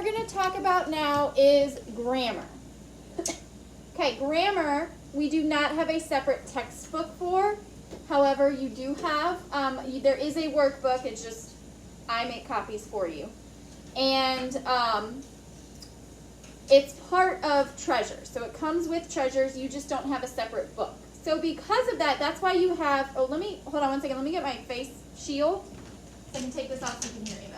we're going to talk about now is grammar. Okay, grammar, we do not have a separate textbook for. However, you do have, there is a workbook. It's just, I make copies for you. And it's part of Treasures. So it comes with Treasures. You just don't have a separate book. So because of that, that's why you have, hold on one second. Let me get my face shield. I can take this off so you can hear me better.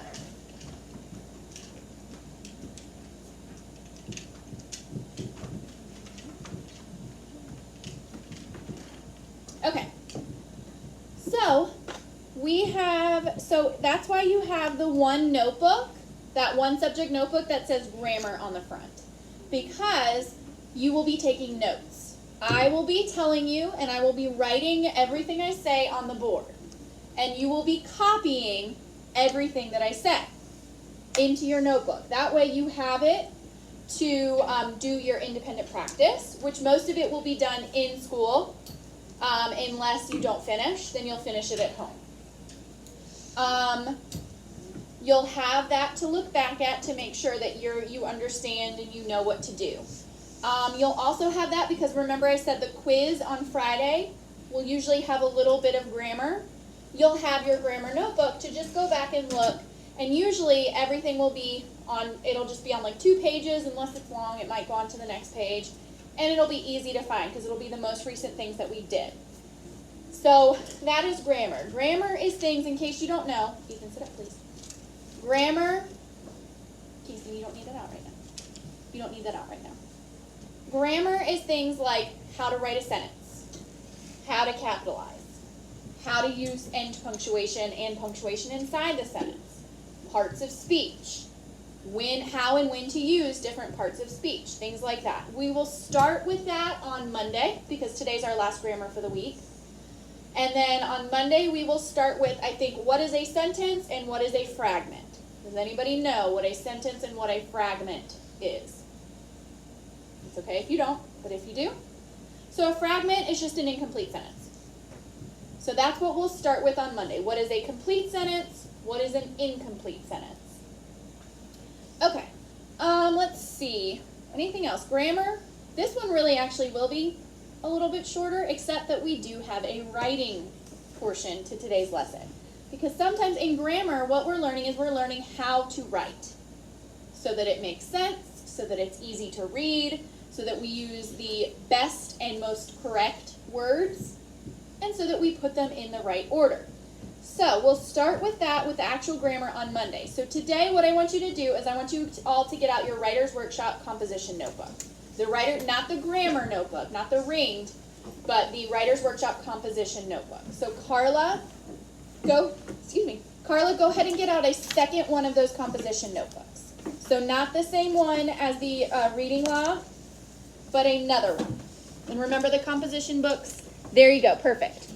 Okay, so that's why you have the one notebook, that one subject notebook that says grammar on the front, because you will be taking notes. I will be telling you, and I will be writing everything I say on the board, and you will be copying everything that I say into your notebook. That way you have it to do your independent practice, which most of it will be done in school. Unless you don't finish, then you'll finish it at home. You'll have that to look back at to make sure that you understand and you know what to do. You'll also have that because remember I said the quiz on Friday will usually have a little bit of grammar. You'll have your grammar notebook to just go back and look, and usually everything will be on, it'll just be on like 2 pages. Unless it's long, it might go on to the next page. And it'll be easy to find because it'll be the most recent things that we did. So that is grammar. Grammar is things, in case you don't know, Ethan, sit up please. Grammar, Ethan, you don't need that out right now. You don't need that out right now. Grammar is things like how to write a sentence, how to capitalize, how to use end punctuation and punctuation inside the sentence, parts of speech, how and when to use different parts of speech, things like that. We will start with that on Monday because today's our last grammar for the week. And then on Monday we will start with, I think, what is a sentence and what is a fragment. Does anybody know what a sentence and what a fragment is? It's okay if you don't, but if you do. So a fragment is just an incomplete sentence. So that's what we'll start with on Monday. What is a complete sentence? What is an incomplete sentence? Okay, let's see. Anything else? Grammar. This one really actually will be a little bit shorter, except that we do have a writing portion to today's lesson. Because sometimes in grammar, what we're learning is we're learning how to write so that it makes sense, so that it's easy to read, so that we use the best and most correct words, and so that we put them in the right order. So we'll start with that, with the actual grammar on Monday. So today what I want you to do is I want you all to get out your Writer's Workshop composition notebook. Not the grammar notebook, not the ringed, but the Writer's Workshop composition notebook. So Carla, go ahead and get out a second one of those composition notebooks. So not the same one as the reading log, but another one. And remember the composition books? There you go, perfect.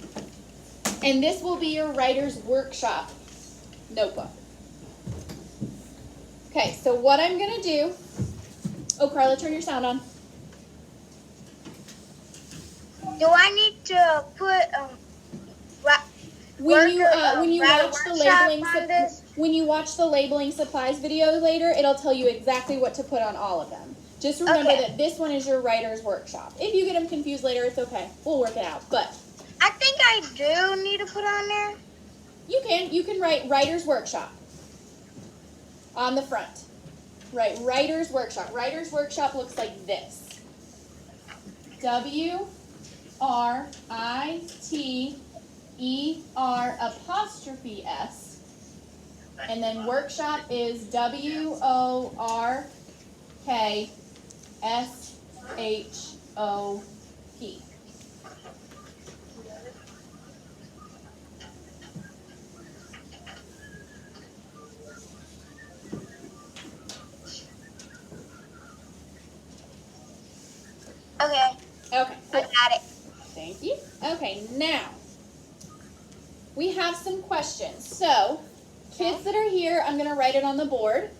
And this will be your Writer's Workshop notebook. Okay, so what I'm going to do, oh, Carla, turn your sound on. Do I need to put when you watch the labeling supplies video later, it'll tell you exactly what to put on all of them. Just remember that this one is your Writer's Workshop. If you get them confused later, it's okay. We'll work it out. But I think I do need to put on there. You can write Writer's Workshop on the front. Right, Writer's Workshop. Writer's Workshop looks like this. WRITER''S. And then workshop is WORKSHOP. Okay. Okay, I got it. Thank you. Okay, now we have some questions. So, kids that are here, I'm going to write it on the board.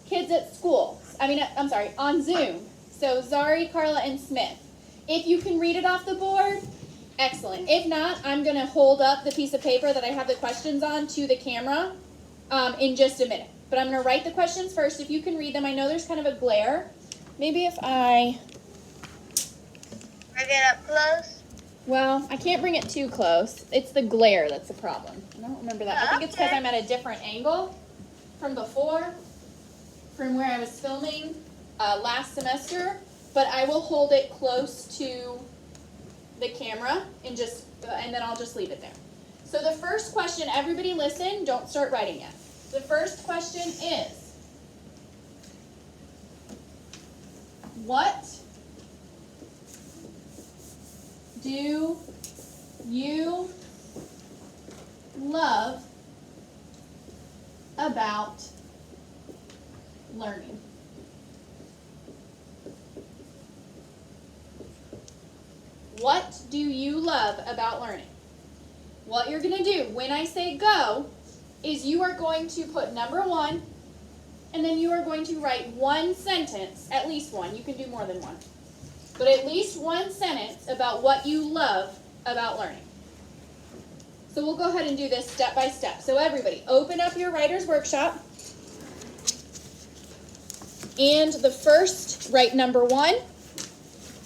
Kids at school, on Zoom. So, Zari, Carla, and Smith. If you can read it off the board, excellent. If not, I'm going to hold up the piece of paper that I have the questions on to the camera in just a minute. But I'm going to write the questions first. If you can read them, I know there's kind of a glare. Maybe if I get up close. Well, I can't bring it too close. It's the glare that's the problem. I don't remember that. I think it's because Okay. I'm at a different angle from before, from where I was filming last semester. But I will hold it close to the camera and then I'll just leave it there. So the first question, everybody listen, don't start writing yet. The first question is, what do you love about learning? What do you love about learning? What you're going to do when I say go is you are going to put number 1 and then you are going to write one sentence, at least one. You can do more than one. But at least one sentence about what you love about learning. So we'll go ahead and do this step by step. So everybody, open up your writer's workshop. And the first, write number 1.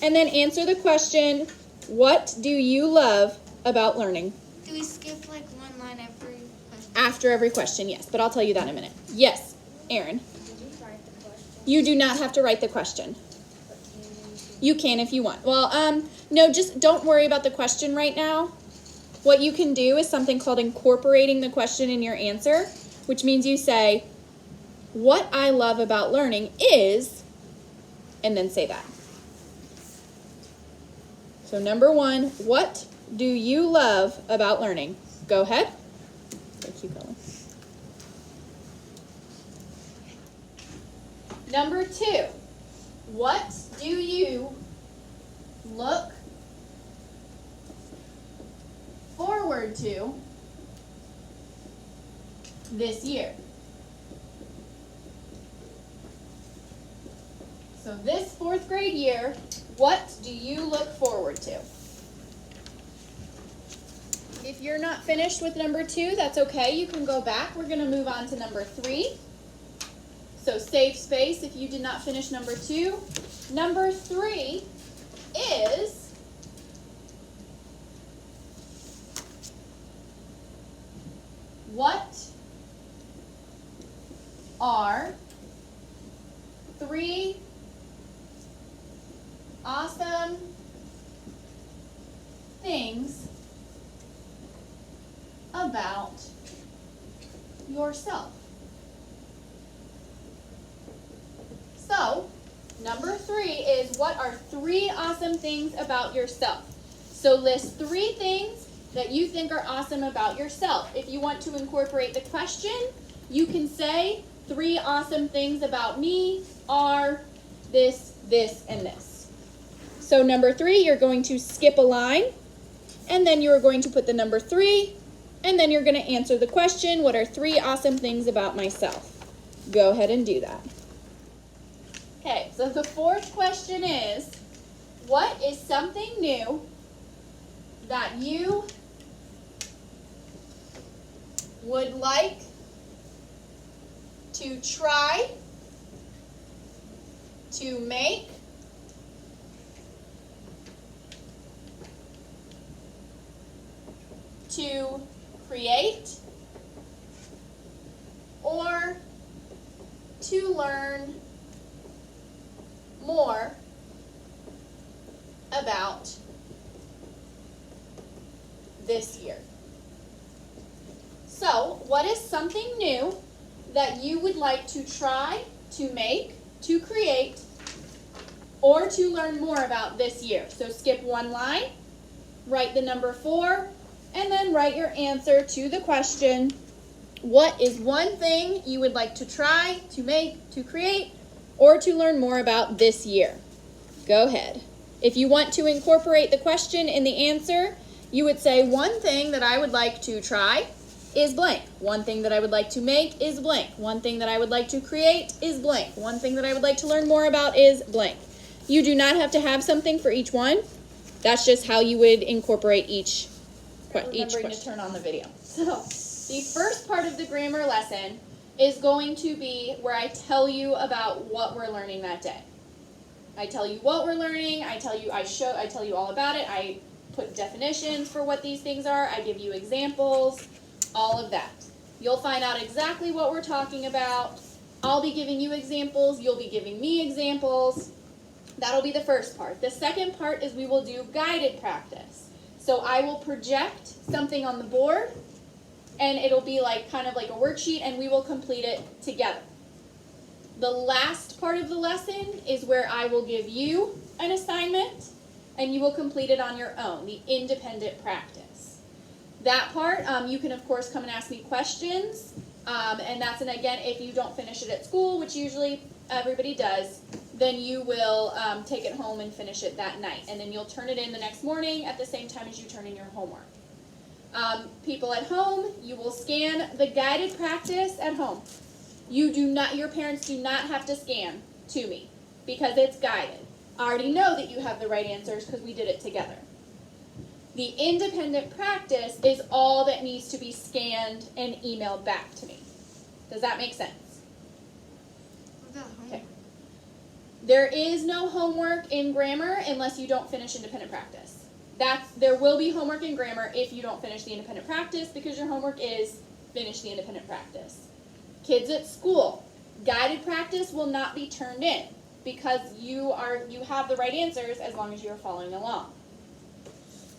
And then answer the question, what do you love about learning? Do we skip like one line every question? After every question, yes. But I'll tell you that in a minute. Yes, Aaron. Did you write the question? You do not have to write the question. You can if you want. Well, no, just don't worry about the question right now. What you can do is something called incorporating the question in your answer, which means you say, what I love about learning is, and then say that. So number 1, what do you love about learning? Go ahead. Keep going. Number 2, what do you look forward to this year? So this 4th grade year, what do you look forward to? If you're not finished with number 2, that's okay. You can go back. We're going to move on to number 3. So safe space if you did not finish number 2. Number 3 is what are 3 awesome things about yourself? So, number 3 is what are 3 awesome things about yourself? So list 3 things that you think are awesome about yourself. If you want to incorporate the question, you can say 3 awesome things about me are this, this, and this. So number 3, you're going to skip a line, and then you're going to put the number 3, and then you're going to answer the question, what are 3 awesome things about myself? Go ahead and do that. Okay, so the 4th question is, what is something new that you would like to try to make to create or to learn more about this year? So, what is something new that you would like to try to make, to create, or to learn more about this year? So skip one line, write the number 4, and then write your answer to the question, what is one thing you would like to try, to make, to create, or to learn more about this year? Go ahead. If you want to incorporate the question in the answer, you would say one thing that I would like to try is blank. One thing that I would like to make is blank. One thing that I would like to create is blank. One thing that I would like to learn more about is blank. You do not have to have something for each one. That's just how you would incorporate each question. Remembering to turn on the video. So, the first part of the grammar lesson, is going to be where I tell you about what we're learning that day. I tell you what we're learning, I tell you all about it, I put definitions for what these things are, I give you examples, all of that. You'll find out exactly what we're talking about. I'll be giving you examples, you'll be giving me examples. That'll be the first part. The second part is we will do guided practice. So I will project something on the board, and it'll be kind of like a worksheet, and we will complete it together. The last part of the lesson is where I will give you an assignment, and you will complete it on your own, the independent practice. That part, you can of course come and ask me questions, and again, if you don't finish it at school, which usually everybody does, then you will take it home and finish it that night, and then you'll turn it in the next morning at the same time as you turn in your homework. People at home, you will scan the guided practice at home. Your parents do not have to scan to me because it's guided. I already know that you have the right answers because we did it together. The independent practice is all that needs to be scanned and emailed back to me. Does that make sense? What about homework? Okay. There is no homework in grammar unless you don't finish independent practice. There will be homework in grammar if you don't finish the independent practice because your homework is finish the independent practice. Kids at school, guided practice will not be turned in because you have the right answers as long as you are following along.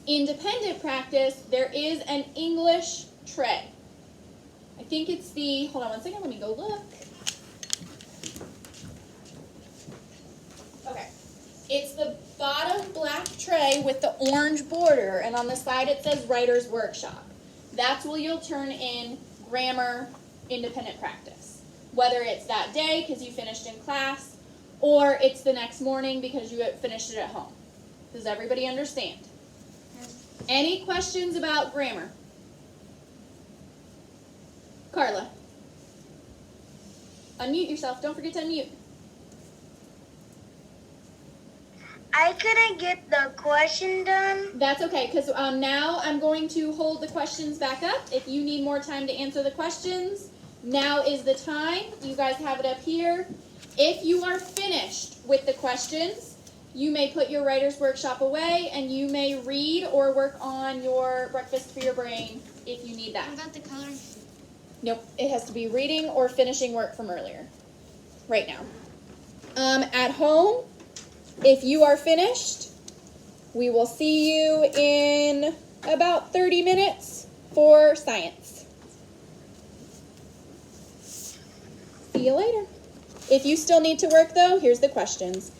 Independent practice, there is an English tray. I think it's hold on one second, let me go look. Okay. It's the bottom black tray with the orange border, and on the side it says Writer's Workshop. That's where you'll turn in grammar independent practice. Whether it's that day because you finished in class, or it's the next morning because you finished it at home. Does everybody understand? Yes. Any questions about grammar? Carla. Unmute yourself. Don't forget to unmute. I couldn't get the question done. That's okay, because now I'm going to hold the questions back up. If you need more time to answer the questions, now is the time. You guys have it up here. If you are finished with the questions, you may put your Writer's Workshop away, and you may read or work on your Breakfast for Your Brain if you need that. What about the coloring sheet? Nope, it has to be reading or finishing work from earlier, right now. At home, if you are finished, we will see you in about 30 minutes for science. See you later. If you still need to work though, here's the questions.